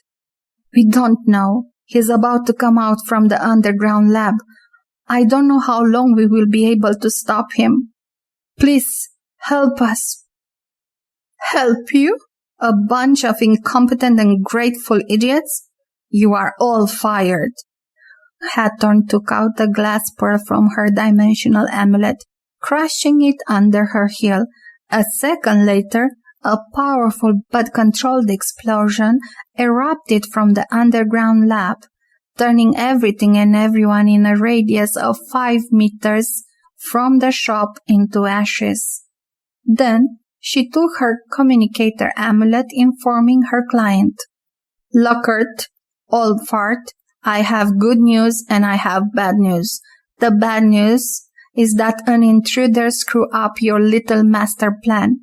[SPEAKER 1] "We don't know. He's about to come out from the underground lab. I don't know how long we will be able to stop him. Please, help us." "Help you? A bunch of incompetent and ungrateful idiots? You are all fired." Hathorn took out a glass pearl from her dimensional amulet, crushing it under her heel. A second later, a powerful but controlled explosion erupted from the underground lab, turning everything and everyone in a radius of 5 meters from the shop into ashes. Then she took her communicator amulet, informing her client. "Lockhart, old fart, I have good news and I have bad news. The bad news is that an intruder screwed up your little master plan.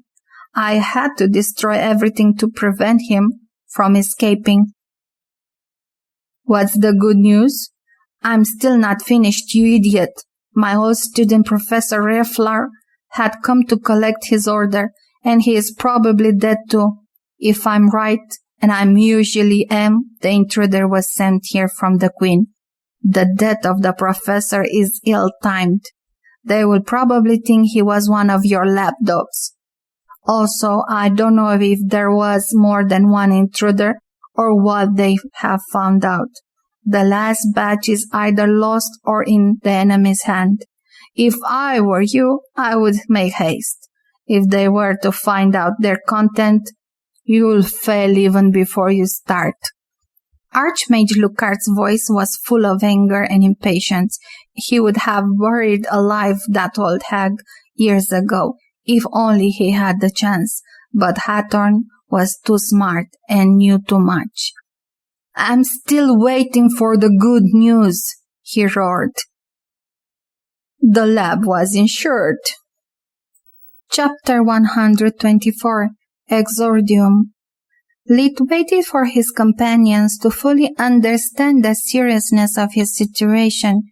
[SPEAKER 1] I had to destroy everything to prevent him from escaping." "What's the good news?" "I'm still not finished, you idiot. My old student Professor Reflar had come to collect his order, and he is probably dead too. If I'm right, and I usually am, the intruder was sent here from the Queen. The death of the professor is ill-timed. They will probably think he was one of your lapdogs. Also, I don't know if there was more than one intruder or what they have found out. The last batch is either lost or in the enemy's hand. If I were you, I would make haste. If they were to find out their content, you'll fail even before you start." Archmage Lucard's voice was full of anger and impatience. He would have buried alive that old hag years ago, if only he had the chance. But Hathorn was too smart and knew too much. "I'm still waiting for the good news," he roared. The lab was insured. Chapter 124. Exordium. Lit waited for his companions to fully understand the seriousness of his situation.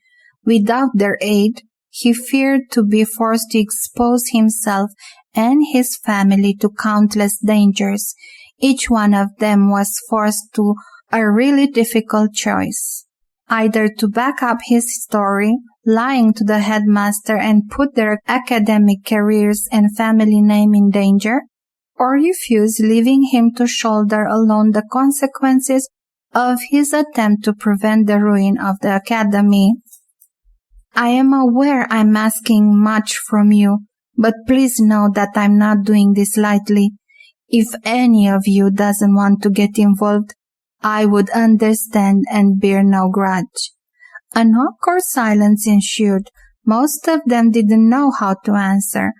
[SPEAKER 1] Without their aid, he feared to be forced to expose himself and his family to countless dangers. Each one of them was forced to a really difficult choice. Either to back up his story, lying to the headmaster and put their academic careers and family name in danger, or refuse, leaving him to shoulder alone the consequences of his attempt to prevent the ruin of the academy. "I am aware I'm asking much from you, but please know that I'm not doing this lightly. If any of you doesn't want to get involved, I would understand and bear no grudge." An awkward silence ensued. Most of them didn't know how to answer.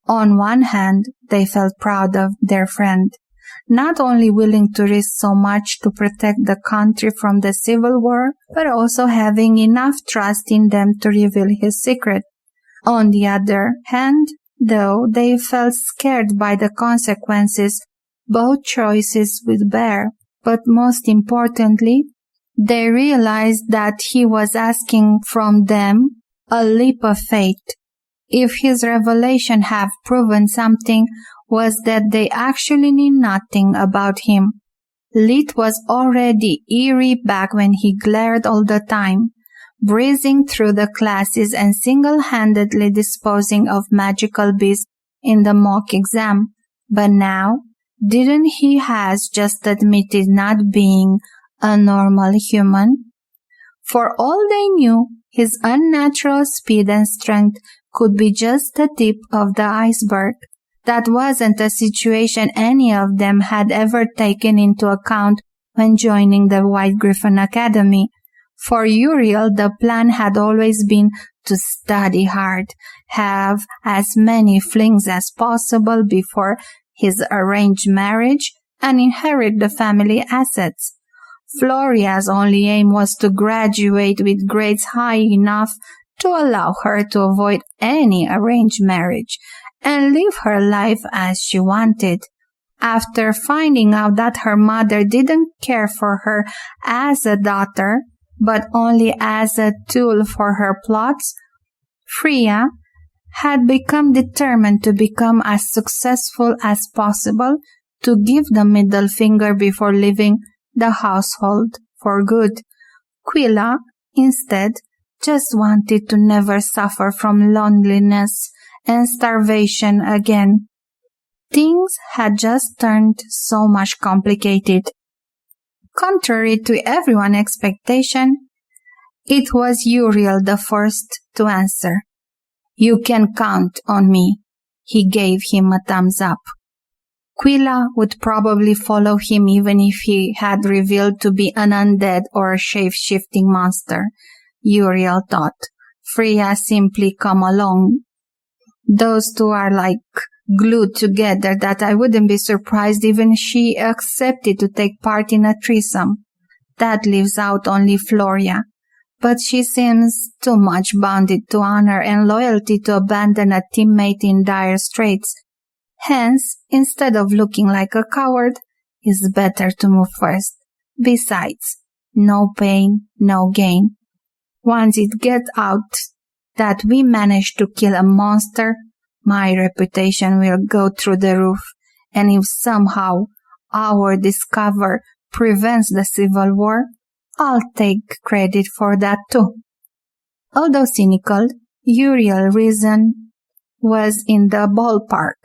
[SPEAKER 1] On one hand, they felt proud of their friend, not only willing to risk so much to protect the country from the civil war, but also having enough trust in them to reveal his secret. On the other hand, though, they felt scared by the consequences both choices would bear, but most importantly, they realized that he was asking from them a leap of faith. if his revelation have proven something, was that they actually knew nothing about him. Lit was already eerie back when he glared all the time, breezing through the classes and single-handedly disposing of magical beasts in the mock exam. But now, didn't he has just admitted not being a normal human? For all they knew, his unnatural speed and strength could be just the tip of the iceberg. That wasn't a situation any of them had ever taken into account when joining the White Griffon Academy. For Uriel, the plan had always been to study hard, have as many flings as possible before his arranged marriage, and inherit the family assets. Floria's only aim was to graduate with grades high enough to allow her to avoid any arranged marriage and live her life as she wanted. After finding out that her mother didn't care for her as a daughter, but only as a tool for her plots, Freya had become determined to become as successful as possible, to give the middle finger before leaving the household for good. Quilla, instead, just wanted to never suffer from loneliness and starvation again. Things had just turned so much complicated. Contrary to everyone's expectation, it was Uriel the first to answer. "You can count on me." He gave him a thumbs up. Quilla would probably follow him even if he had revealed to be an undead or a shape-shifting monster, Uriel thought. Freya simply come along. Those two are like glued together that I wouldn't be surprised even she accepted to take part in a threesome. That leaves out only Floria, but she seems too much bounded to honor and loyalty to abandon a teammate in dire straits. Hence, instead of looking like a coward, it's better to move first. Besides, no pain, no gain. Once it gets out that we managed to kill a monster, my reputation will go through the roof, and if somehow our discovery prevents the civil war, I'll take credit for that too. Although cynical, Uriel's reason was in the ballpark.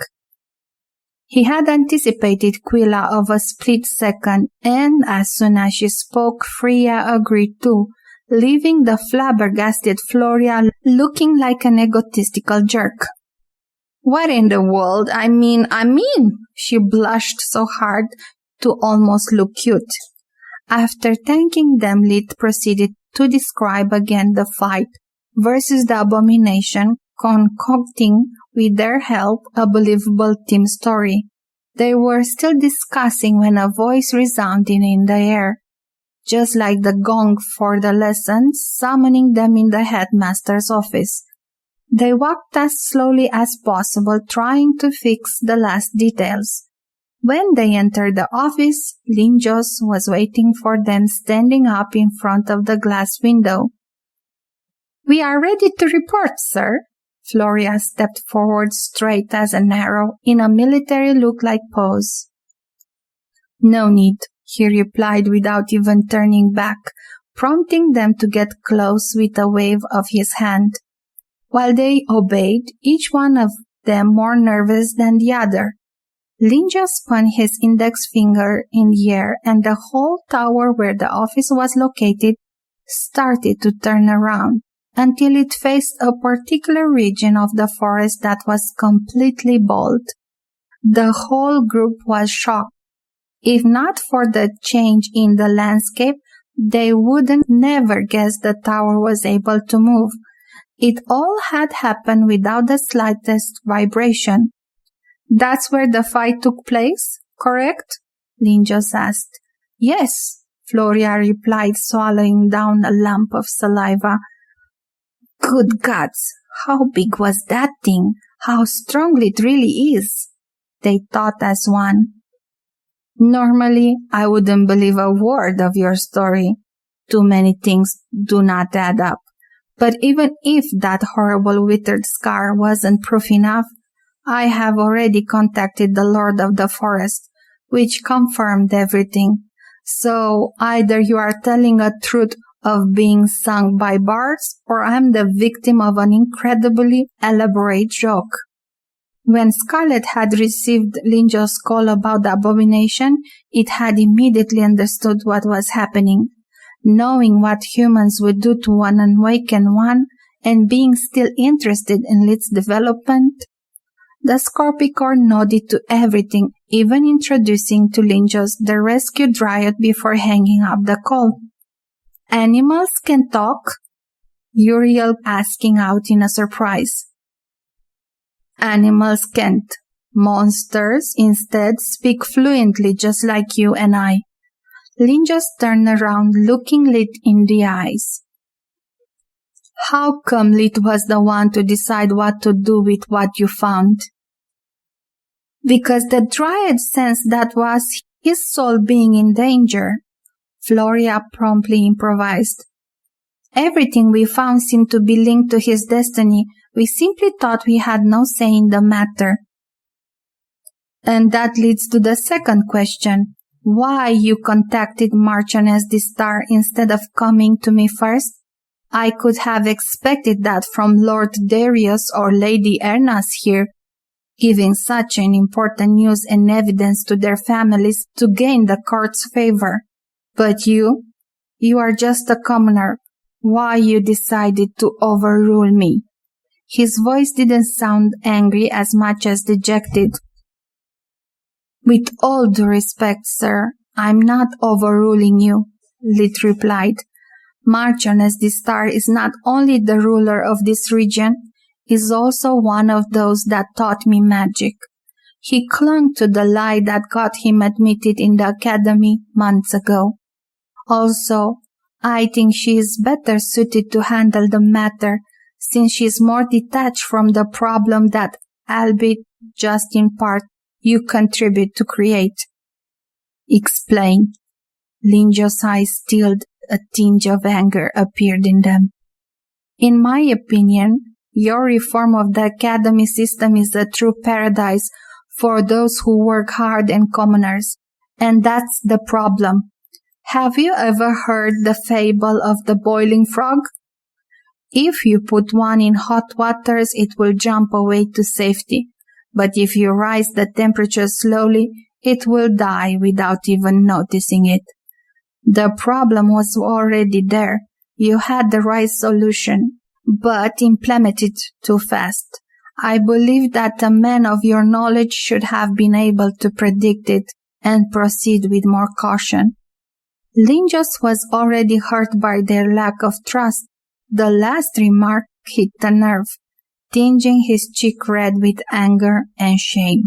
[SPEAKER 1] He had anticipated Quilla of a split second, and as soon as she spoke, Freya agreed too, leaving the flabbergasted Floria looking like an egotistical jerk. "What in the world? I mean, she blushed so hard to almost look cute. After thanking them, Lit proceeded to describe again the fight versus the abomination, concocting, with their help, a believable team story. They were still discussing when a voice resounded in the air, just like the gong for the lesson, summoning them in the headmaster's office. They walked as slowly as possible, trying to fix the last details. When they entered the office, Linjos was waiting for them, standing up in front of the glass window. "We are ready to report, sir." Floria stepped forward straight as an arrow in a military look-like pose. "No need," he replied without even turning back, prompting them to get close with a wave of his hand. While they obeyed, each one of them more nervous than the other. Linja spun his index finger in the air, and the whole tower where the office was located started to turn around, until it faced a particular region of the forest that was completely bald. The whole group was shocked. If not for the change in the landscape, they wouldn't never guess the tower was able to move. It all had happened without the slightest vibration. "That's where the fight took place, correct?" Linjos asked. "Yes," Floria replied, swallowing down a lump of saliva. "Good gods, how big was that thing? How strong it really is," they thought as one. "Normally, I wouldn't believe a word of your story. Too many things do not add up. But even if that horrible withered scar wasn't proof enough, I have already contacted the Lord of the Forest, which confirmed everything. So either you are telling a truth of being sung by bards, or I'm the victim of an incredibly elaborate joke. When Scarlet had received Linjo's call about the abomination, it had immediately understood what was happening. Knowing what humans would do to an unawakened one, and being still interested in its development, the Scorpicore nodded to everything, even introducing to Linjos the rescued riot before hanging up the call. Animals can talk? Uriel asking out in a surprise. Animals can't. Monsters, instead, speak fluently just like you and I. Linjos turned around, looking Lit in the eyes. How come Lit was the one to decide what to do with what you found? Because the Dryad sensed that was his soul being in danger, Floria promptly improvised. Everything we found seemed to be linked to his destiny. We simply thought we had no say in the matter. And that leads to the second question. Why you contacted Marchioness the Star instead of coming to me first? I could have expected that from Lord Darius or Lady Ernas here, giving such an important news and evidence to their families to gain the court's favor. But you are just a commoner. Why you decided to overrule me? His voice didn't sound angry as much as dejected. With all due respect, sir, I'm not overruling you, Lit replied. Marchioness the Star is not only the ruler of this region, is also one of those that taught me magic. He clung to the lie that got him admitted in the academy months ago. Also, I think she is better suited to handle the matter, since she is more detached from the problem that, albeit just in part, you contribute to create. Explain. Linjo's eyes stilled, a tinge of anger appeared in them. In my opinion, your reform of the academy system is a true paradise for those who work hard and commoners, and that's the problem. Have you ever heard the fable of the boiling frog? If you put one in hot waters, it will jump away to safety. But if you rise the temperature slowly, it will die without even noticing it. The problem was already there. You had the right solution, but implemented too fast. I believe that a man of your knowledge should have been able to predict it and proceed with more caution. Linjos was already hurt by their lack of trust. The last remark hit the nerve, tinging his cheek red with anger and shame.